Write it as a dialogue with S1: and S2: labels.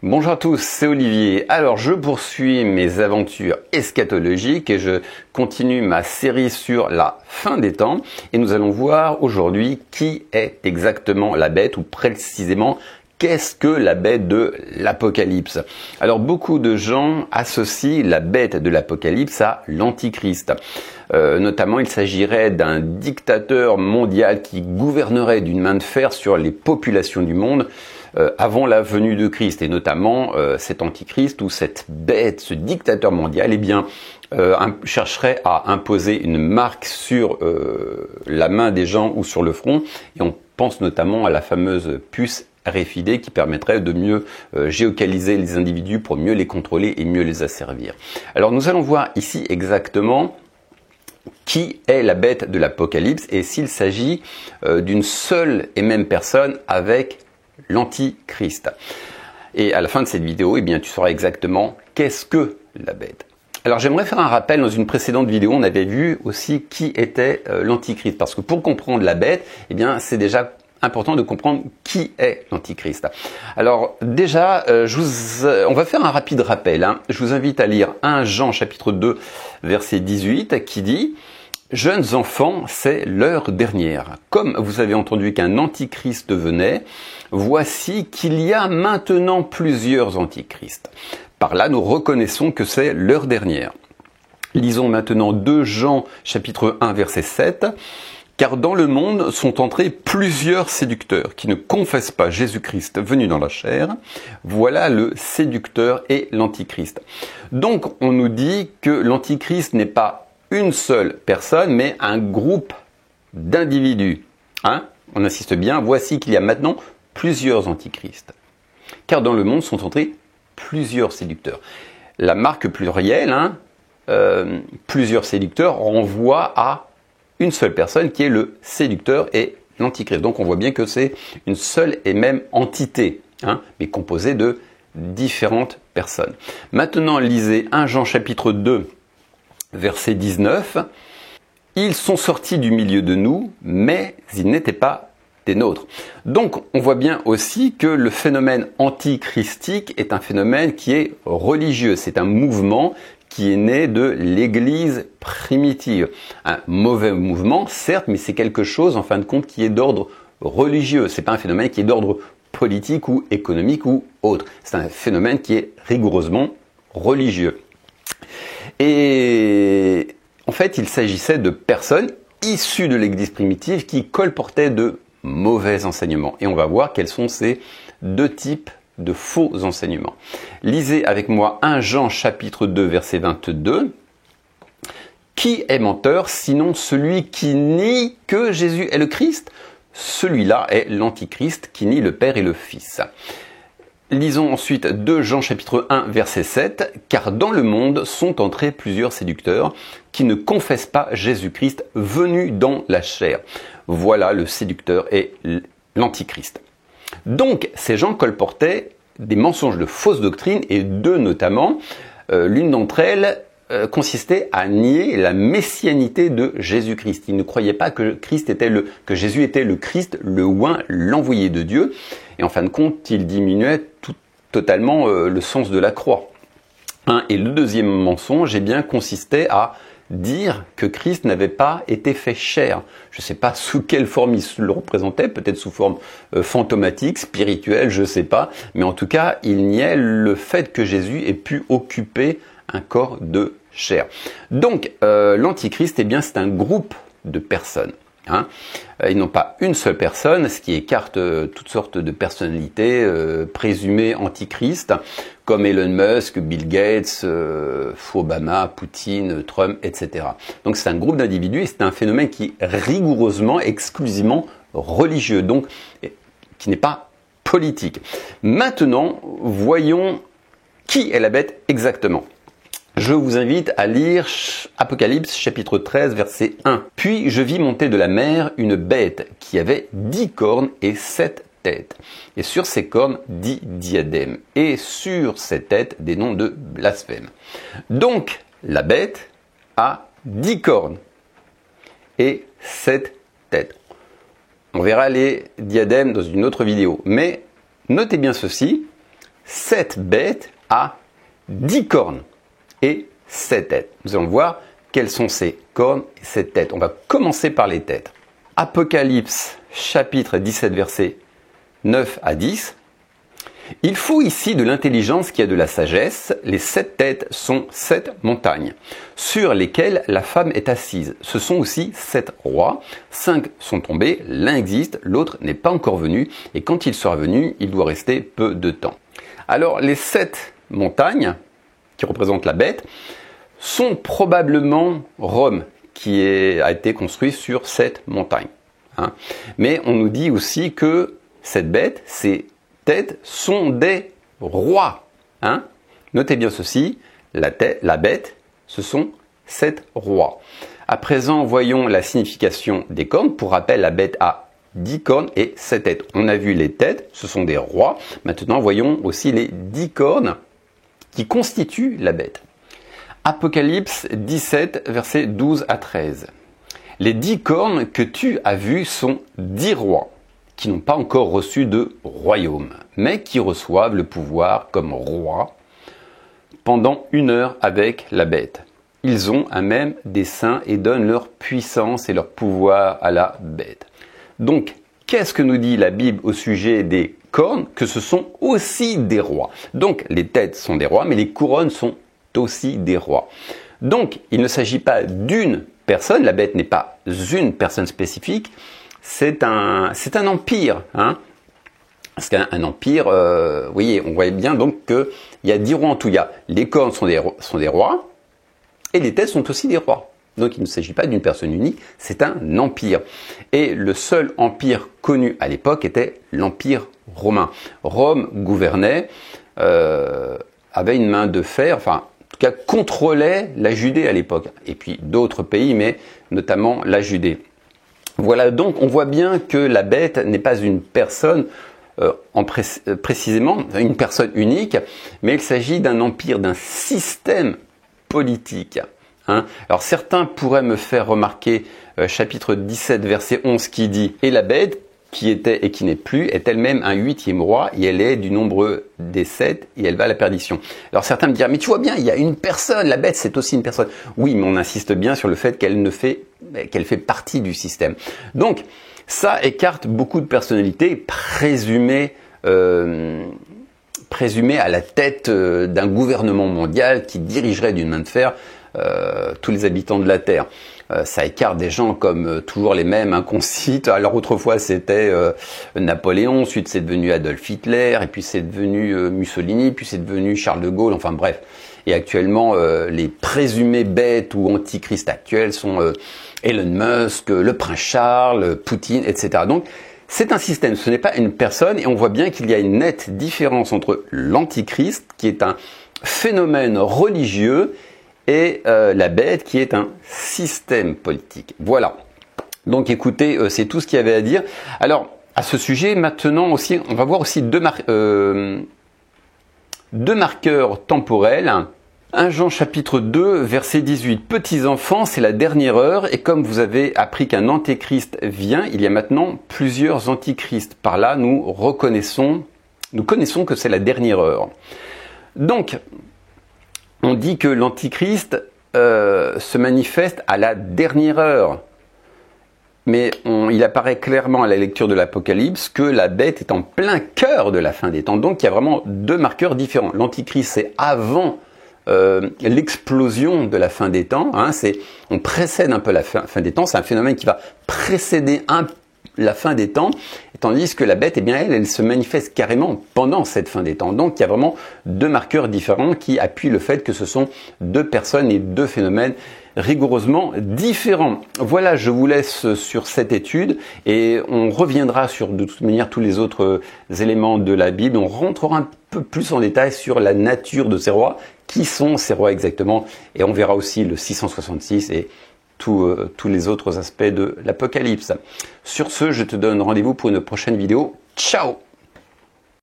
S1: Bonjour à tous, c'est Olivier. Alors je poursuis mes aventures eschatologiques et je continue ma série sur la fin des temps et nous allons voir aujourd'hui qui est exactement la bête ou précisément qu'est-ce que la bête de l'Apocalypse. Alors beaucoup de gens associent la bête de l'Apocalypse à l'Antichrist. Notamment il s'agirait d'un dictateur mondial qui gouvernerait d'une main de fer sur les populations du monde avant la venue de Christ, et notamment cet antichrist ou cette bête, ce dictateur mondial, chercherait à imposer une marque sur la main des gens ou sur le front, et on pense notamment à la fameuse puce RFID qui permettrait de mieux géocaliser les individus pour mieux les contrôler et mieux les asservir. Alors nous allons voir ici exactement qui est la bête de l'Apocalypse et s'il s'agit d'une seule et même personne avec l'Antichrist. Et à la fin de cette vidéo, tu sauras exactement qu'est-ce que la bête. Alors j'aimerais faire un rappel, dans une précédente vidéo, on avait vu aussi qui était l'Antichrist. Parce que pour comprendre la bête, c'est déjà important de comprendre qui est l'Antichrist. Alors déjà, on va faire un rapide rappel. Je vous invite à lire 1 Jean chapitre 2, verset 18, qui dit « Jeunes enfants, c'est l'heure dernière. Comme vous avez entendu qu'un antichrist venait, voici qu'il y a maintenant plusieurs antichrists. Par là, nous reconnaissons que c'est l'heure dernière. » Lisons maintenant 2 Jean chapitre 1, verset 7. « Car dans le monde sont entrés plusieurs séducteurs qui ne confessent pas Jésus-Christ venu dans la chair. Voilà le séducteur et l'antichrist. » Donc, on nous dit que l'antichrist n'est pas une seule personne, mais un groupe d'individus. On insiste bien, voici qu'il y a maintenant plusieurs antichrists. Car dans le monde sont entrés plusieurs séducteurs. La marque plurielle, plusieurs séducteurs, renvoie à une seule personne qui est le séducteur et l'antichrist. Donc on voit bien que c'est une seule et même entité, mais composée de différentes personnes. Maintenant, lisez 1 Jean chapitre 2, verset 19. « Ils sont sortis du milieu de nous, mais ils n'étaient pas des nôtres. » Donc on voit bien aussi que le phénomène antichristique est un phénomène qui est religieux. C'est un mouvement qui est né de l'Église primitive. Un mauvais mouvement, certes, mais c'est quelque chose, en fin de compte, qui est d'ordre religieux. C'est pas un phénomène qui est d'ordre politique ou économique ou autre. C'est un phénomène qui est rigoureusement religieux. Et en fait, il s'agissait de personnes issues de l'Église primitive qui colportaient de mauvais enseignements. Et on va voir quels sont ces deux types de faux enseignements. Lisez avec moi 1 Jean chapitre 2 verset 22. « Qui est menteur sinon celui qui nie que Jésus est le Christ ? Celui-là est l'Antichrist qui nie le Père et le Fils. » Lisons ensuite 2 Jean chapitre 1 verset 7. « Car dans le monde sont entrés plusieurs séducteurs qui ne confessent pas Jésus-Christ venu dans la chair. Voilà le séducteur et l'Antichrist. » Donc ces gens colportaient des mensonges de fausses doctrines et deux notamment. L'une d'entre elles consistait à nier la messianité de Jésus-Christ. Ils ne croyaient pas que Jésus était le Christ, le oint, l'envoyé de Dieu. Et en fin de compte, ils diminuaient totalement le sens de la croix. Et le deuxième mensonge consistait à dire que Christ n'avait pas été fait chair. Je ne sais pas sous quelle forme il se le représentait, peut-être sous forme fantomatique, spirituelle, je ne sais pas. Mais en tout cas, il niait le fait que Jésus ait pu occuper un corps de chair. Donc, l'Antichrist, c'est un groupe de personnes. Ils n'ont pas une seule personne, ce qui écarte toutes sortes de personnalités présumées antichrist, comme Elon Musk, Bill Gates, Obama, Poutine, Trump, etc. Donc c'est un groupe d'individus et c'est un phénomène qui est rigoureusement, exclusivement religieux, donc qui n'est pas politique. Maintenant, voyons qui est la bête exactement. Je vous invite à lire Apocalypse chapitre 13 verset 1. « Puis je vis monter de la mer une bête qui avait 10 cornes et 7 têtes. Et sur ces cornes 10 diadèmes. Et sur ces têtes des noms de blasphème. » Donc la bête a 10 cornes et 7 têtes. On verra les diadèmes dans une autre vidéo. Mais notez bien ceci. cette bête a 10 cornes et 7 têtes. Nous allons voir quelles sont ces cornes et ces têtes. On va commencer par les têtes. Apocalypse chapitre 17 versets 9 à 10. Il faut ici de l'intelligence qui a de la sagesse. Les 7 têtes sont 7 montagnes, sur lesquelles la femme est assise. Ce sont aussi 7 rois. 5 sont tombés, l'un existe, l'autre n'est pas encore venu, et quand il sera venu, il doit rester peu de temps. Alors, les 7 montagnes, qui représentent la bête, sont probablement Rome, qui a été construit sur cette montagne. Mais on nous dit aussi que cette bête, ces têtes sont des rois. Notez bien ceci, la bête, ce sont 7 rois. À présent, voyons la signification des cornes. Pour rappel, la bête a 10 cornes et 7 têtes. On a vu les têtes, ce sont des rois. Maintenant, voyons aussi les 10 cornes qui constituent la bête. Apocalypse 17, versets 12 à 13. Les 10 cornes que tu as vues sont 10 rois qui n'ont pas encore reçu de royaume, mais qui reçoivent le pouvoir comme rois pendant 1 heure avec la bête. Ils ont un même dessein et donnent leur puissance et leur pouvoir à la bête. Donc, qu'est-ce que nous dit la Bible au sujet des cornes? Que ce sont aussi des rois. Donc, les têtes sont des rois, mais les couronnes sont aussi des rois. Donc, il ne s'agit pas d'une personne, la bête n'est pas une personne spécifique, c'est un empire. Parce qu'un empire, vous voyez, on voit bien donc qu'il y a 10 rois en tout. Les cornes sont des rois, et les têtes sont aussi des rois. Donc il ne s'agit pas d'une personne unique, c'est un empire. Et le seul empire connu à l'époque était l'empire romain. Rome gouvernait, avait une main de fer, enfin, en tout cas contrôlait la Judée à l'époque. Et puis d'autres pays, mais notamment la Judée. Voilà, donc on voit bien que la bête n'est pas une personne précisément, une personne unique, mais il s'agit d'un empire, d'un système politique. Alors certains pourraient me faire remarquer chapitre 17 verset 11 qui dit « Et la bête qui était et qui n'est plus est elle-même un 8e roi et elle est du nombre des 7 et elle va à la perdition. » Alors certains me diront « Mais tu vois bien, il y a une personne, la bête c'est aussi une personne. » Oui, mais on insiste bien sur le fait qu'elle fait partie du système. Donc ça écarte beaucoup de personnalités présumées à la tête d'un gouvernement mondial qui dirigerait d'une main de fer tous les habitants de la Terre. Ça écarte des gens comme toujours les mêmes qu'on cite. Alors autrefois c'était Napoléon, ensuite c'est devenu Adolf Hitler, et puis c'est devenu Mussolini, puis c'est devenu Charles de Gaulle, enfin bref. Et actuellement les présumés bêtes ou antichrists actuels sont Elon Musk, le prince Charles, Poutine, etc. Donc c'est un système, ce n'est pas une personne, et on voit bien qu'il y a une nette différence entre l'antichrist, qui est un phénomène religieux, et la bête qui est un système politique. Voilà. Donc écoutez, c'est tout ce qu'il y avait à dire. Alors, à ce sujet, maintenant aussi, on va voir aussi deux marqueurs temporels. 1 Jean chapitre 2, verset 18. Petits enfants, c'est la dernière heure, et comme vous avez appris qu'un antéchrist vient, il y a maintenant plusieurs antichrists. Par là, nous connaissons que c'est la dernière heure. Donc, on dit que l'antichrist se manifeste à la dernière heure. Mais il apparaît clairement à la lecture de l'Apocalypse que la bête est en plein cœur de la fin des temps. Donc il y a vraiment deux marqueurs différents. L'antichrist, c'est avant l'explosion de la fin des temps. On précède un peu la fin des temps. C'est un phénomène qui va précéder la fin des temps, tandis que la bête, eh bien, elle se manifeste carrément pendant cette fin des temps. Donc il y a vraiment deux marqueurs différents qui appuient le fait que ce sont deux personnes et deux phénomènes rigoureusement différents. Voilà, je vous laisse sur cette étude et on reviendra sur de toute manière tous les autres éléments de la Bible. On rentrera un peu plus en détail sur la nature de ces rois, qui sont ces rois exactement, et on verra aussi le 666 et tous les autres aspects de l'Apocalypse. Sur ce, je te donne rendez-vous pour une prochaine vidéo. Ciao!